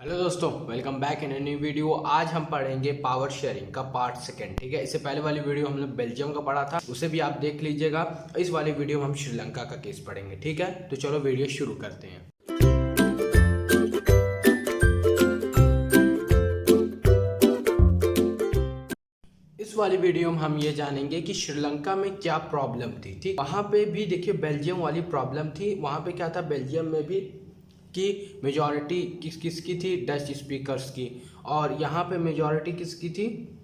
Hello दोस्तों, welcome back in a new video. आज हम पढ़ेंगे पावर शेयरिंग का पार्ट सेकंड। ठीक है, इससे पहले वाली वीडियो हमने बेल्जियम का पढ़ा था, उसे भी आप देख लीजिएगा। इस वाली वीडियो में हम श्रीलंका का केस पढ़ेंगे। ठीक है, तो चलो वीडियो शुरू करते हैं। इस वाली वीडियो में हम ये जानेंगे कि श्रीलंका में क्या प्रॉब्लम थी। ठीक, वहाँ पे भी देखिए बेल्जियम वाली प्रॉब्लम थी। वहाँ पे क्या था, बेल्जियम में भी कि मेजॉरिटी किसकी थी, डच स्पीकर्स की, और यहाँ पे मेजॉरिटी किसकी थी,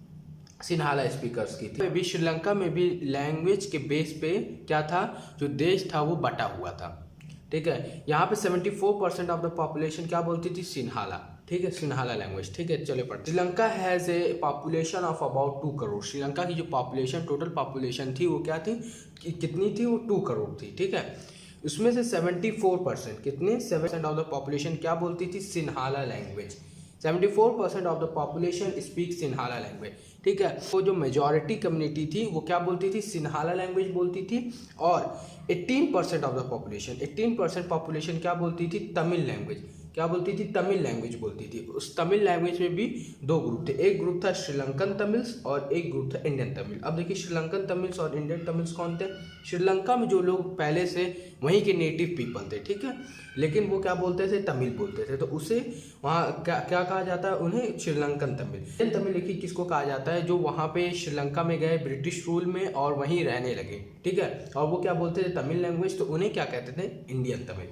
सिन्हाला स्पीकर्स की थी। भी श्रीलंका में भी लैंग्वेज के बेस पे क्या था, जो देश था वो बटा हुआ था। ठीक है, यहाँ पे 74% ऑफ द पॉपुलेशन क्या बोलती थी, सिन्हाला। ठीक है, सिन्हाला लैंग्वेज। ठीक है, चले पढ़ते। Sri Lanka has a population of about 2 crore. Sri Lanka की जो पॉपुलेशन, टोटल पॉपुलेशन थी वो क्या थी, कितनी थी, वो 2 करोड़ थी। ठीक है, उसमें से 74% कितने, 7% ऑफ द पॉपुलेशन क्या बोलती थी, Sinhala language. 74% of the population speak Sinhala language. ठीक है, वो जो मेजॉरिटी कम्युनिटी थी वो क्या बोलती थी, सिन्हाला लैंग्वेज बोलती थी। और 18% ऑफ द पॉपुलेशन, 18% पॉपुलेशन क्या बोलती थी, तमिल लैंग्वेज। क्या बोलती थी, तमिल लैंग्वेज बोलती थी। उस तमिल लैंग्वेज में भी दो ग्रुप थे, एक ग्रुप था श्रीलंकन तमिल्स और एक ग्रुप था इंडियन तमिल। अब देखिए श्रीलंकन तमिल्स और इंडियन तमिल्स कौन थे, श्रीलंका में जो लोग पहले से वहीं के नेटिव पीपल थे। ठीक है, लेकिन वो क्या बोलते थे, तमिल बोलते थे, तो उसे वहाँ क्या क्या कहा जाता है, उन्हें श्रीलंकन तमिल। इंडियन तमिल देखिए किसको कहा जाता है, जो वहाँ पे श्रीलंका में गए ब्रिटिश रूल में और वहीं रहने लगे। ठीक है, और वो क्या बोलते थे, तमिल लैंग्वेज, तो उन्हें क्या कहते थे, इंडियन तमिल।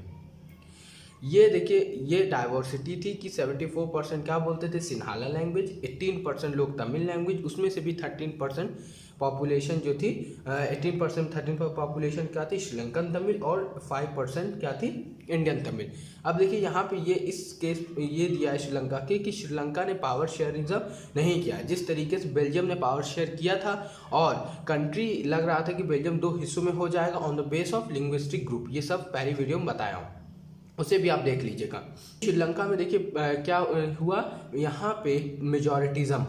ये देखिए ये डाइवर्सिटी थी कि 74% क्या बोलते थे, सिन्हाला लैंग्वेज, 18% लोग तमिल लैंग्वेज, उसमें से भी 13% पॉपुलेशन जो थी, 18% 13 पॉपुलेशन क्या थी, श्रीलंकन तमिल, और 5% क्या थी, इंडियन तमिल। अब देखिए यहाँ पे ये इस केस ये दिया है श्रीलंका के कि श्रीलंका ने पावर शेयरिज्म नहीं किया, जिस तरीके से बेल्जियम ने पावर शेयर किया था। और कंट्री लग रहा था कि बेल्जियम 2 हिस्सों में हो जाएगा on the base of linguistic group. ये सब पहली वीडियो में बताया हूँ, उसे भी आप देख लीजिएगा। श्रीलंका में देखिए क्या हुआ, यहाँ पे मेजॉरिटिज्म,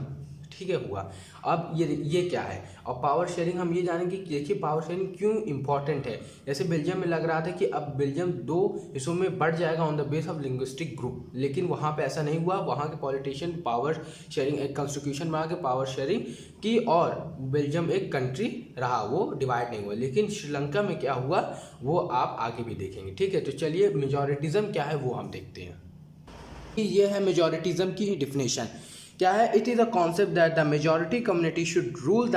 ठीक है, हुआ। अब ये क्या है, और पावर शेयरिंग हम ये जानेंगे कि देखिए पावर शेयरिंग क्यों इंपॉर्टेंट है। जैसे बेल्जियम में लग रहा था कि अब बेल्जियम 2 हिस्सों में बढ़ जाएगा on the base of linguistic group, लेकिन वहाँ पे ऐसा नहीं हुआ। वहाँ के पॉलिटिशियन पावर शेयरिंग, एक कॉन्स्टिट्यूशन में आके पावर शेयरिंग की, और बेल्जियम एक कंट्री रहा, वो डिवाइड नहीं हुआ। लेकिन श्रीलंका में क्या हुआ वो आप आगे भी देखेंगे। ठीक है, तो चलिए मेजॉरिटिज्म क्या है वो हम देखते हैं। ये है मेजॉरिटिज्म की डिफिनेशन। क्या है, it is a concept that the majority community should rule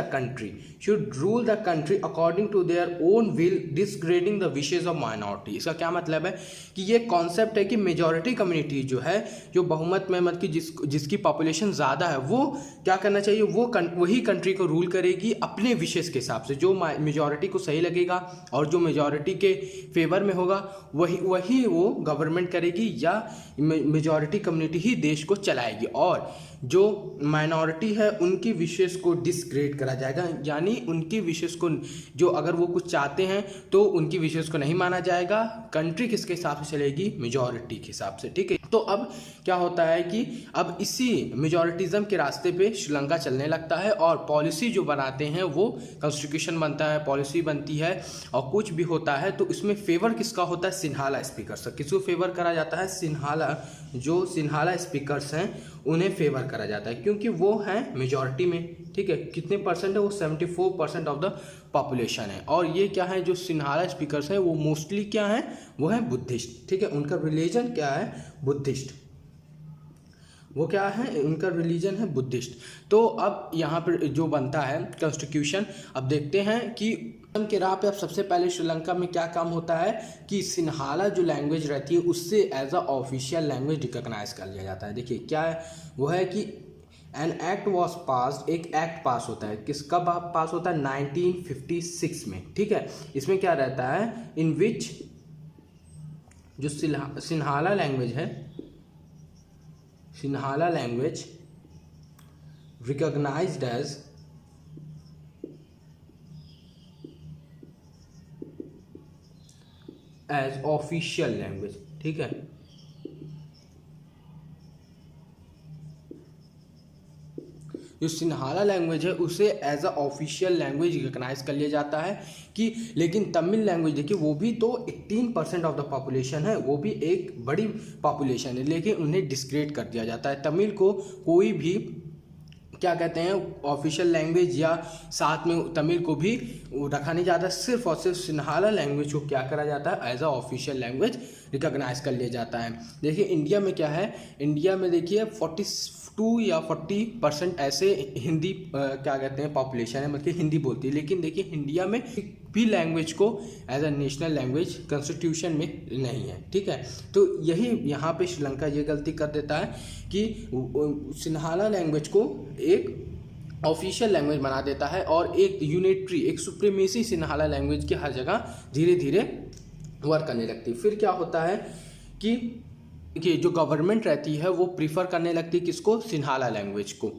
the country according to their own will, disregarding the wishes of minority. इसका क्या मतलब है कि ये कॉन्सेप्ट है कि मेजॉरिटी कम्युनिटी जो है, जो बहुमत में मत की जिसकी पॉपुलेशन ज़्यादा है, वो क्या करना चाहिए, वो वही कंट्री को रूल करेगी अपने विशेष के हिसाब से, जो मेजॉरिटी को सही लगेगा और जो मेजॉरिटी के फेवर में होगा वही वो गवर्नमेंट करेगी, या मेजॉरिटी कम्युनिटी ही देश को चलाएगी। और जो माइनॉरिटी है उनकी विशेष को डिसग्रेड करा जाएगा, यानी उनकी विशेष को, जो अगर वो कुछ चाहते हैं तो उनकी विशेष को नहीं माना जाएगा। कंट्री किसके हिसाब से चलेगी, मेजॉरिटी के हिसाब से। ठीक है, तो अब क्या होता है कि अब इसी मेजॉरिटिज्म के रास्ते पे श्रीलंका चलने लगता है, और पॉलिसी जो बनाते हैं वो कॉन्स्टिट्यूशन बनता है, पॉलिसी बनती है, और कुछ भी होता है तो इसमें फेवर किसका होता है, सिन्हाला स्पीकर्स का। किसको फेवर करा जाता है, सिन्हाला, जो सिन्हाला स्पीकर्स हैं उन्हें फेवर करा जाता है, क्योंकि वो हैं मेजॉरिटी में। ठीक है, कितने परसेंट है, वो 74% ऑफ द पॉपुलेशन है। और ये क्या है, जो सिन्हाला स्पीकर्स हैं वो मोस्टली क्या है, वो है बुद्धिस्ट। ठीक है, उनका रिलीजन क्या है, बुद्धिस्ट। वो क्या है, उनका रिलीजन है बुद्धिस्ट। तो अब यहाँ पर जो बनता है कॉन्स्टिट्यूशन, अब देखते हैं कि के राह पे अब सबसे पहले श्रीलंका में क्या काम होता है कि सिन्हाला जो लैंग्वेज रहती है उससे as a official language recognise कर लिया जाता है। देखिए क्या है, वो है कि एन एक्ट वॉज पास्ड, एक एक्ट पास होता है, किसका पास होता है, 1956 में। ठीक है, इसमें क्या रहता है, इन विच जो सिन्हाला लैंग्वेज है, Sinhala language recognised as official language. ठीक है, जो सिन्हाला लैंग्वेज है उसे as a official language recognise कर लिया जाता है कि, लेकिन तमिल लैंग्वेज देखिए वो भी तो 18% ऑफ द पॉपुलेशन है, वो भी एक बड़ी पॉपुलेशन है, लेकिन उन्हें डिस्क्रेड कर दिया जाता है। तमिल को कोई भी क्या कहते हैं ऑफिशियल लैंग्वेज या साथ में तमिल को भी रखा नहीं जाता, सिर्फ और सिर्फ सिन्हाला लैंग्वेज को क्या करा जाता है as a official language recognise कर लिया जाता है। देखिए इंडिया में क्या है, इंडिया में देखिए 42 या 40% ऐसे हिंदी क्या कहते हैं पॉपुलेशन है, मतलब हिंदी बोलती है, लेकिन देखिए इंडिया में भी लैंग्वेज को as a national language constitution में नहीं है, ठीक है। तो यही यहाँ पे श्रीलंका ये गलती कर देता है कि सिन्हाला लैंग्वेज को एक ऑफिशियल लैंग्वेज बना देता है और एक यूनिटरी, एक सुप्रीमेसी सिन्हाला लैंग्वेज की हर जगह धीरे धीरे वर्क करने लगती है। फिर क्या होता है कि जो गवर्नमेंट रहती है वो प्रीफर करने लगती है किसको, सिन्हाला लैंग्वेज को।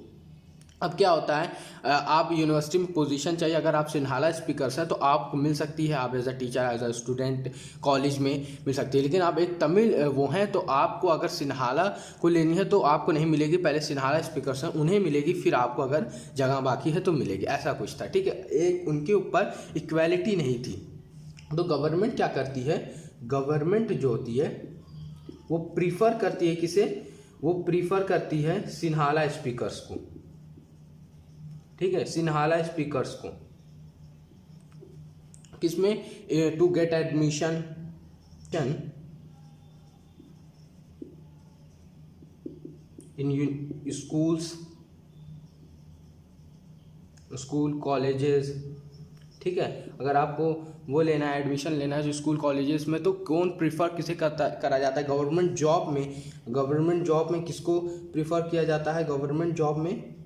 अब क्या होता है, आप यूनिवर्सिटी में पोजीशन चाहिए, अगर आप सिन्हाला स्पीकर्स हैं तो आपको मिल सकती है, आप as a teacher as a student college में मिल सकती है, लेकिन आप एक तमिल वो हैं तो आपको अगर सिन्हाला को लेनी है तो आपको नहीं मिलेगी, पहले सिन्हाला स्पीकर्स हैं उन्हें मिलेगी, फिर आपको अगर जगह बाकी है तो मिलेगी, ऐसा कुछ था, ठीक है। एक उनके ऊपर इक्वालिटी नहीं थी। तो गवर्नमेंट क्या करती है, गवर्नमेंट जो होती है वो प्रीफर करती है किसे, वो प्रीफर करती है सिन्हाला स्पीकर्स को, ठीक है, सिन्हाला स्पीकर्स को किसमें, to get admission in schools, school colleges, ठीक है। अगर आपको वो लेना है, एडमिशन लेना है जो स्कूल कॉलेजेस में, तो कौन प्रीफर किसे करा जाता है, गवर्नमेंट जॉब में, गवर्नमेंट जॉब में किसको प्रीफर किया जाता है, गवर्नमेंट जॉब में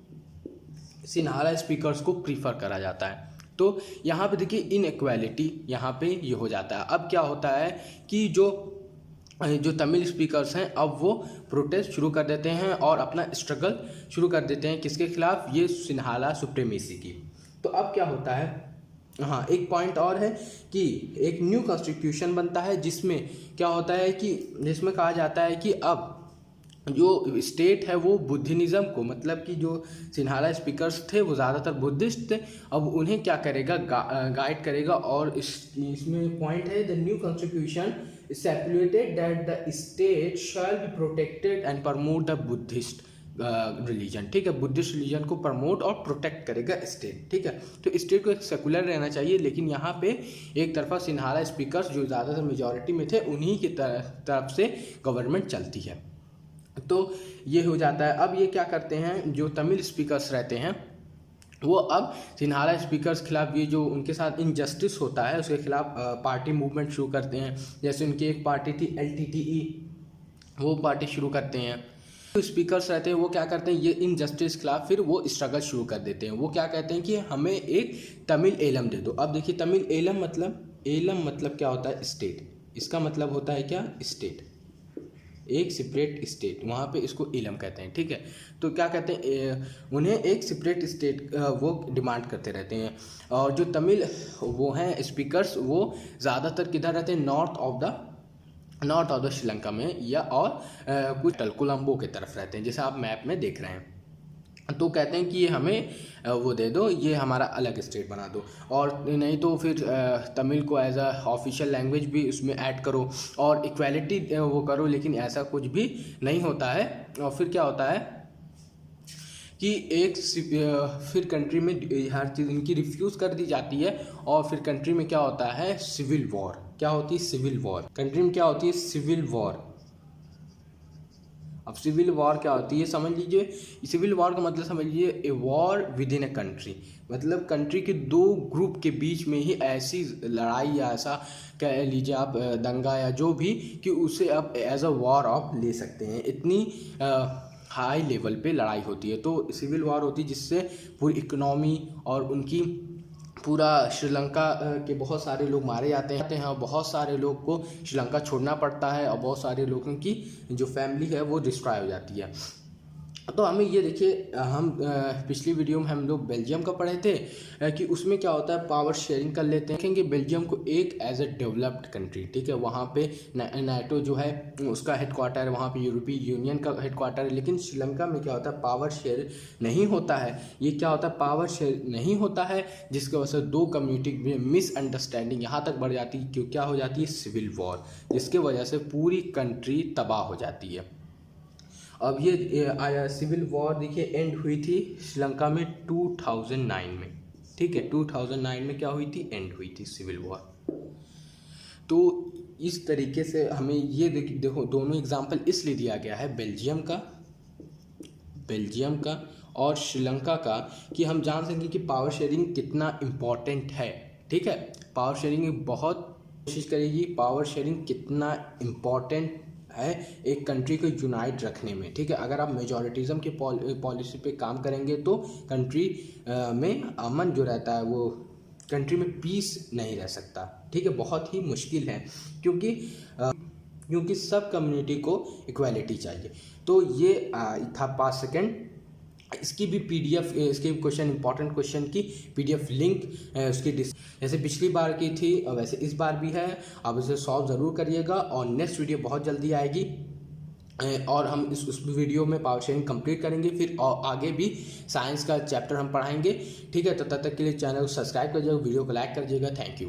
सिन्हाला स्पीकर्स को प्रीफर करा जाता है। तो यहाँ पे देखिए इनइक्वालिटी यहाँ पे ये हो जाता है। अब क्या होता है कि जो तमिल स्पीकर्स हैं अब वो प्रोटेस्ट शुरू कर देते हैं और अपना स्ट्रगल शुरू कर देते हैं किसके खिलाफ, ये सिन्हाला सुप्रीमेसी की। तो अब क्या होता है, हाँ एक पॉइंट और है कि एक न्यू कॉन्स्टिट्यूशन बनता है जिसमें क्या होता है कि जिसमें कहा जाता है कि अब जो स्टेट है वो बुद्धिज्म को, मतलब कि जो सिन्हाला स्पीकर्स थे वो ज़्यादातर बुद्धिस्ट थे, अब उन्हें क्या करेगा, गाइड करेगा। और इसमें पॉइंट है the new constitution stipulated that the state shall be protected and promote the Buddhist religion, ठीक है, बुद्धिस्ट रिलीजन को प्रमोट और प्रोटेक्ट करेगा स्टेट, ठीक है। तो स्टेट को एक सेकुलर रहना चाहिए, लेकिन यहाँ पे एक तरफा सिन्हाला स्पीकर्स जो ज़्यादातर मेजॉरिटी में थे उन्हीं की तरफ से गवर्नमेंट चलती है। तो ये हो जाता है। अब ये क्या करते हैं, जो तमिल स्पीकर्स रहते हैं वो अब सिन्हाला स्पीकर्स खिलाफ, ये जो उनके साथ इनजस्टिस होता है उसके खिलाफ पार्टी मूवमेंट शुरू करते हैं। जैसे उनकी एक पार्टी थी LTTE, वो पार्टी शुरू करते हैं। जो स्पीकर्स रहते हैं वो क्या करते हैं, ये इनजस्टिस खिलाफ फिर वो स्ट्रगल शुरू कर देते हैं। वो क्या कहते हैं कि हमें एक तमिल एलम दे दो। अब देखिए तमिल एलम मतलब क्या होता है, स्टेट, इसका मतलब होता है क्या, स्टेट, एक सेपरेट स्टेट, वहाँ पे इसको इलम कहते हैं, ठीक है। तो क्या कहते हैं, उन्हें एक सेपरेट स्टेट वो डिमांड करते रहते हैं। और जो तमिल वो हैं स्पीकर्स वो ज़्यादातर किधर रहते हैं, नॉर्थ ऑफ द श्रीलंका में, या और कुछ कोलंबो की तरफ रहते हैं, जैसे आप मैप में देख रहे हैं। तो कहते हैं कि ये हमें वो दे दो, ये हमारा अलग स्टेट बना दो, और नहीं तो फिर तमिल को एज अ ऑफिशियल लैंग्वेज भी उसमें ऐड करो और इक्वालिटी वो करो, लेकिन ऐसा कुछ भी नहीं होता है। और फिर क्या होता है कि फिर कंट्री में हर चीज़ इनकी रिफ्यूज़ कर दी जाती है, और फिर कंट्री में क्या होता है, सिविल वॉर। क्या होती है, सिविल वॉर। कंट्री में क्या होती है, सिविल वॉर। अब सिविल वॉर क्या होती है समझ लीजिए, सिविल वॉर का मतलब समझ लीजिए a war with in a country, मतलब कंट्री के दो ग्रुप के बीच में ही ऐसी लड़ाई या ऐसा कह लीजिए आप दंगा या जो भी, कि उसे आप एज अ वॉर आप ले सकते हैं। इतनी हाई लेवल पे लड़ाई होती है, तो सिविल वॉर होती है जिससे पूरी इकोनॉमी और उनकी पूरा श्रीलंका के बहुत सारे लोग मारे जाते हैं और बहुत सारे लोग को श्रीलंका छोड़ना पड़ता है, और बहुत सारे लोगों की जो फैमिली है वो डिस्ट्रॉय हो जाती है। तो हमें ये देखिए, हम पिछली वीडियो में हम लोग बेल्जियम का पढ़े थे कि उसमें क्या होता है, पावर शेयरिंग कर लेते हैं। देखेंगे बेल्जियम को एक एज ए डेवलप्ड कंट्री, ठीक है, वहाँ पे नाटो जो है उसका हेडक्वार्टर है, वहाँ पे यूरोपीय यूनियन का हेडक्वार्टर है। लेकिन श्रीलंका में क्या होता है, पावर शेयर नहीं होता है। ये क्या होता है, पावर शेयर नहीं होता है, जिसकी वजह से दो कम्युनिटी में मिसअंडरस्टैंडिंग यहाँ तक बढ़ जाती है कि क्या हो जाती है, सिविल वॉर, जिसके वजह से पूरी कंट्री तबाह हो जाती है। अब ये आया सिविल वॉर, देखिए एंड हुई थी श्रीलंका में 2009 में, ठीक है, 2009 में क्या हुई थी, एंड हुई थी सिविल वॉर। तो इस तरीके से हमें ये देखो दोनों एग्जांपल इसलिए दिया गया है बेल्जियम का और श्रीलंका का, कि हम जान सकें कि पावर शेयरिंग कितना इम्पोर्टेंट है, ठीक है। पावर शेयरिंग बहुत कोशिश करेगी, पावर शेयरिंग कितना इम्पोर्टेंट है एक कंट्री को यूनाइट रखने में, ठीक है। अगर आप मेजॉरिटिज्म के पॉलिसी पे काम करेंगे तो कंट्री में अमन जो रहता है वो कंट्री में पीस नहीं रह सकता, ठीक है, बहुत ही मुश्किल है, क्योंकि सब कम्युनिटी को इक्वालिटी चाहिए। तो ये था 5 सेकेंड। इसकी भी पीडीएफ, इसके क्वेश्चन, इंपॉर्टेंट क्वेश्चन की पीडीएफ लिंक उसकी जैसे पिछली बार की थी वैसे इस बार भी है, आप इसे सॉल्व ज़रूर करिएगा। और नेक्स्ट वीडियो बहुत जल्दी आएगी और हम उस वीडियो में पावर शेयरिंग कंप्लीट करेंगे, फिर आगे भी साइंस का चैप्टर हम पढ़ाएंगे, ठीक है। तो तब तक के लिए चैनल को सब्सक्राइब कर दीजिएगा, वीडियो को लाइक कर दीजिएगा। Thank you.